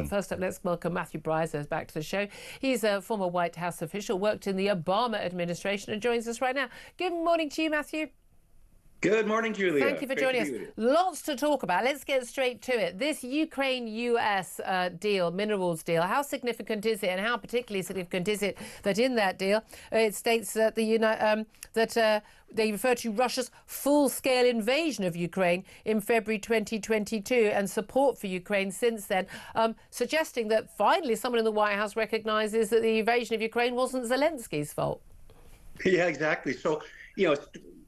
But first up, let's welcome Matthew Bryzers back to the show. He's a former White House official, worked in the Obama administration and joins us right now. Good morning to you, Matthew. Good morning, Julia. Thank you for joining us. Lots to talk about. Let's get straight to it. This Ukraine-US deal, minerals deal, how significant is it, and how particularly significant is it that in that deal it states that they refer to Russia's full-scale invasion of Ukraine in February 2022 and support for Ukraine since then, suggesting that finally someone in the White House recognises that the invasion of Ukraine wasn't Zelensky's fault. Yeah, exactly. So,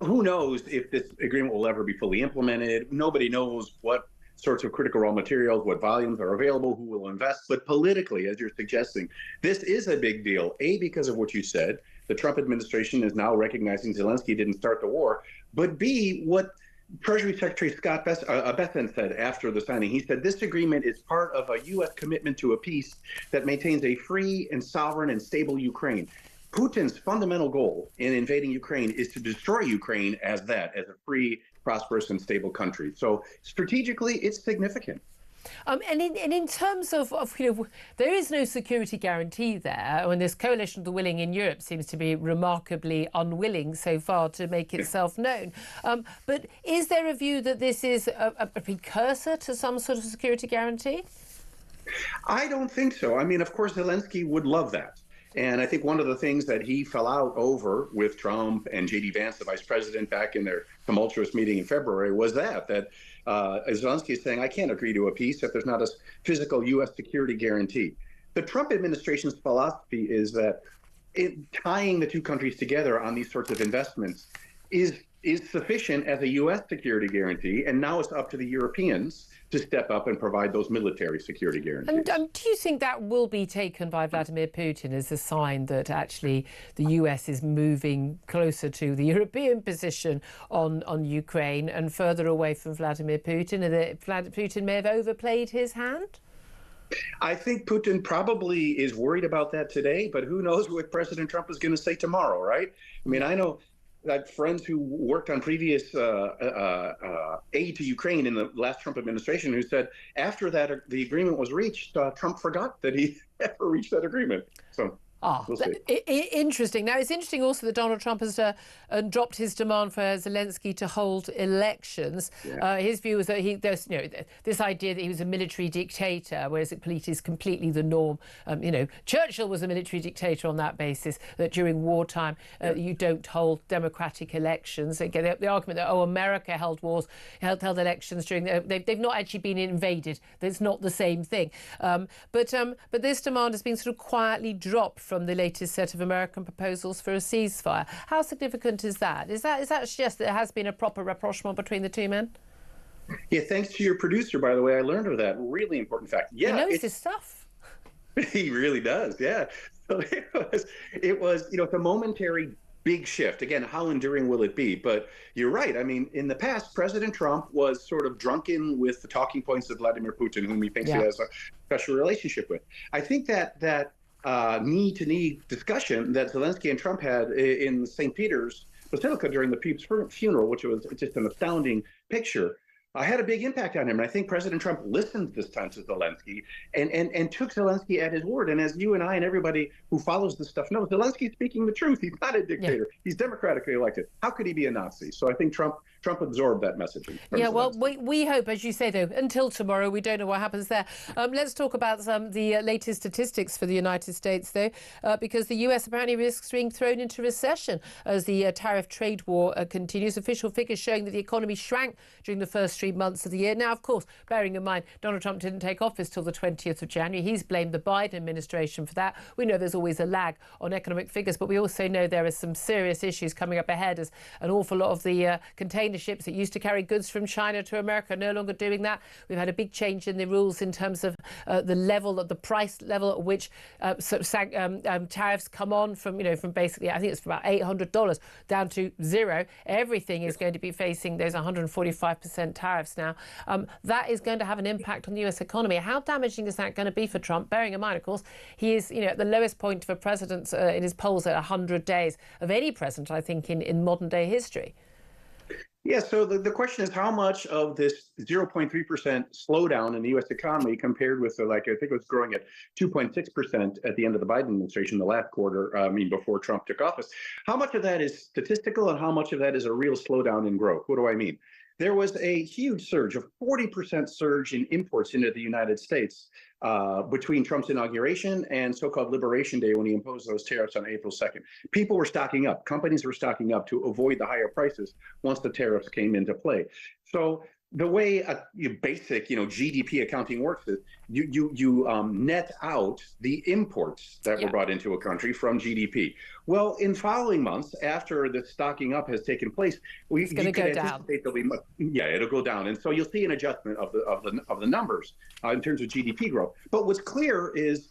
who knows if this agreement will ever be fully implemented? Nobody knows what sorts of critical raw materials, what volumes are available, who will invest. But politically, as you're suggesting, this is a big deal. A, because of what you said, the Trump administration is now recognizing Zelensky didn't start the war. But B, what Treasury Secretary Scott Bessent said after the signing, he said this agreement is part of a U.S. commitment to a peace that maintains a free and sovereign and stable Ukraine. Putin's fundamental goal in invading Ukraine is to destroy Ukraine as a free, prosperous, and stable country. So strategically, it's significant. And in terms of there is no security guarantee there, and this coalition of the willing in Europe seems to be remarkably unwilling so far to make itself known. But is there a view that this is a precursor to some sort of security guarantee? I don't think so. I mean, of course, Zelensky would love that. And I think one of the things that he fell out over with Trump and J.D. Vance, the vice president, back in their tumultuous meeting in February was that Zelensky is saying, I can't agree to a peace if there's not a physical U.S. security guarantee. The Trump administration's philosophy is that tying the two countries together on these sorts of investments is sufficient as a U.S. security guarantee, and now it's up to the Europeans to step up and provide those military security guarantees. And do you think that will be taken by Vladimir Putin as a sign that actually the US is moving closer to the European position on Ukraine and further away from Vladimir Putin, and that Putin may have overplayed his hand? I think Putin probably is worried about that today, but who knows what President Trump is going to say tomorrow, right? I mean, I know that friends who worked on previous aid to Ukraine in the last Trump administration who said after that the agreement was reached, Trump forgot that he ever reached that agreement. So we'll see. Interesting. Now, it's interesting also that Donald Trump has dropped his demand for Zelensky to hold elections. Yeah. His view was that there's this idea that he was a military dictator, whereas it is completely the norm. Churchill was a military dictator on that basis, that during wartime you don't hold democratic elections. Again, the argument that America held elections during they've not actually been invaded. That's not the same thing. But this demand has been sort of quietly dropped from the latest set of American proposals for a ceasefire. How significant is that? Is that suggest that there has been a proper rapprochement between the two men? Yeah, thanks to your producer, by the way, I learned of that really important fact. Yeah, he knows his stuff. He really does. Yeah. So it was it's a momentary big shift. Again, how enduring will it be? But you're right. I mean, in the past, President Trump was sort of drunken with the talking points of Vladimir Putin, whom he thinks he has a special relationship with. I think that knee-to-knee discussion that Zelensky and Trump had in St. Peter's Basilica during the Pope's funeral, which was just an astounding picture, had a big impact on him. And I think President Trump listened this time to Zelensky and took Zelensky at his word. And as you and I and everybody who follows this stuff knows, Zelensky's speaking the truth. He's not a dictator. Yeah. He's democratically elected. How could he be a Nazi? So I think Trump absorbed that message. Yeah, well, we hope, as you say, though, until tomorrow, we don't know what happens there. Let's talk about the latest statistics for the United States, though, because the US apparently risks being thrown into recession as the tariff trade war continues. Official figures showing that the economy shrank during the first 3 months of the year. Now, of course, bearing in mind, Donald Trump didn't take office till the 20th of January. He's blamed the Biden administration for that. We know there's always a lag on economic figures, but we also know there are some serious issues coming up ahead as an awful lot of the container ships that used to carry goods from China to America are no longer doing that. We've had a big change in the rules in terms of the price level at which tariffs come on from basically, I think it's about $800 down to zero. Everything is going to be facing those 145% tariffs now. That is going to have an impact on the US economy. How damaging is that going to be for Trump? Bearing in mind, of course, he is at the lowest point of a president in his polls at 100 days of any president, I think, in modern day history. Yeah, so the question is how much of this 0.3% slowdown in the U.S. economy compared with I think it was growing at 2.6% at the end of the Biden administration, the last quarter, before Trump took office, how much of that is statistical and how much of that is a real slowdown in growth? What do I mean? There was a huge surge, a 40% surge in imports into the United States between Trump's inauguration and so-called Liberation Day when he imposed those tariffs on April 2nd. People were stocking up. Companies were stocking up to avoid the higher prices once the tariffs came into play. So the way basic GDP accounting works is you net out the imports that were brought into a country from GDP. Well, in following months after the stocking up has taken place, it's going to go down. It'll go down, and so you'll see an adjustment of the numbers in terms of GDP growth. But what's clear is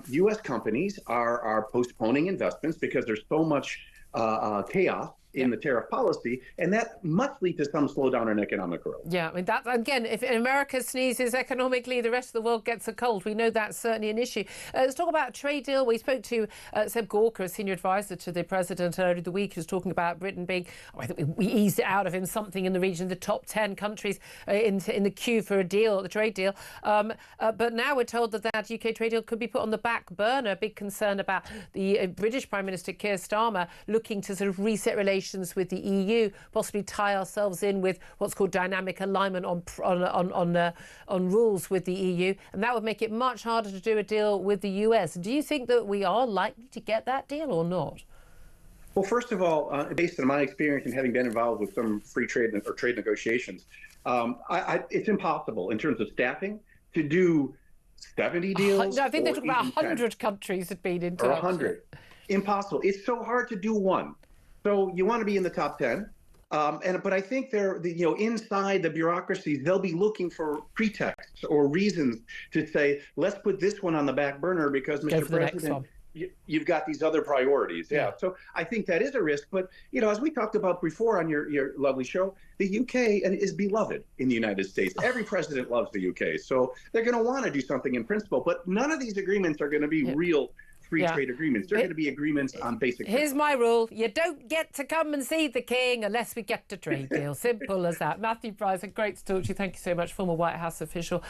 U.S. companies are postponing investments because there's so much chaos in the tariff policy, and that must lead to some slowdown in economic growth. Yeah, I mean, that again, if America sneezes economically, the rest of the world gets a cold. We know that's certainly an issue. Let's talk about a trade deal. We spoke to Seb Gorka, a senior advisor to the president earlier the week, who's talking about Britain being, I think we eased it out of him, something in the region of the top 10 countries in the queue for a deal, the trade deal. But now we're told that UK trade deal could be put on the back burner. A big concern about the British Prime Minister Keir Starmer looking to sort of reset relations with the EU, possibly tie ourselves in with what's called dynamic alignment on rules with the EU, and that would make it much harder to do a deal with the US. Do you think that we are likely to get that deal or not? Well, first of all, based on my experience and having been involved with some free trade or trade negotiations, it's impossible in terms of staffing to do 70 deals. No, I think they're talking about 100 countries have been in talks. Or 100. Impossible. It's so hard to do one. So you want to be in the top 10, but I think inside the bureaucracies, they'll be looking for pretexts or reasons to say, let's put this one on the back burner because, Mr. President, you've got these other priorities. Yeah. So I think that is a risk. But, as we talked about before on your lovely show, the UK is beloved in the United States. Every president loves the UK. So they're going to want to do something in principle. But none of these agreements are going to be real free trade agreements. They're going to be agreements on basic. Here's my rule. You don't get to come and see the king unless we get a trade deal. Simple as that. Matthew Price, great to talk to you. Thank you so much, former White House official.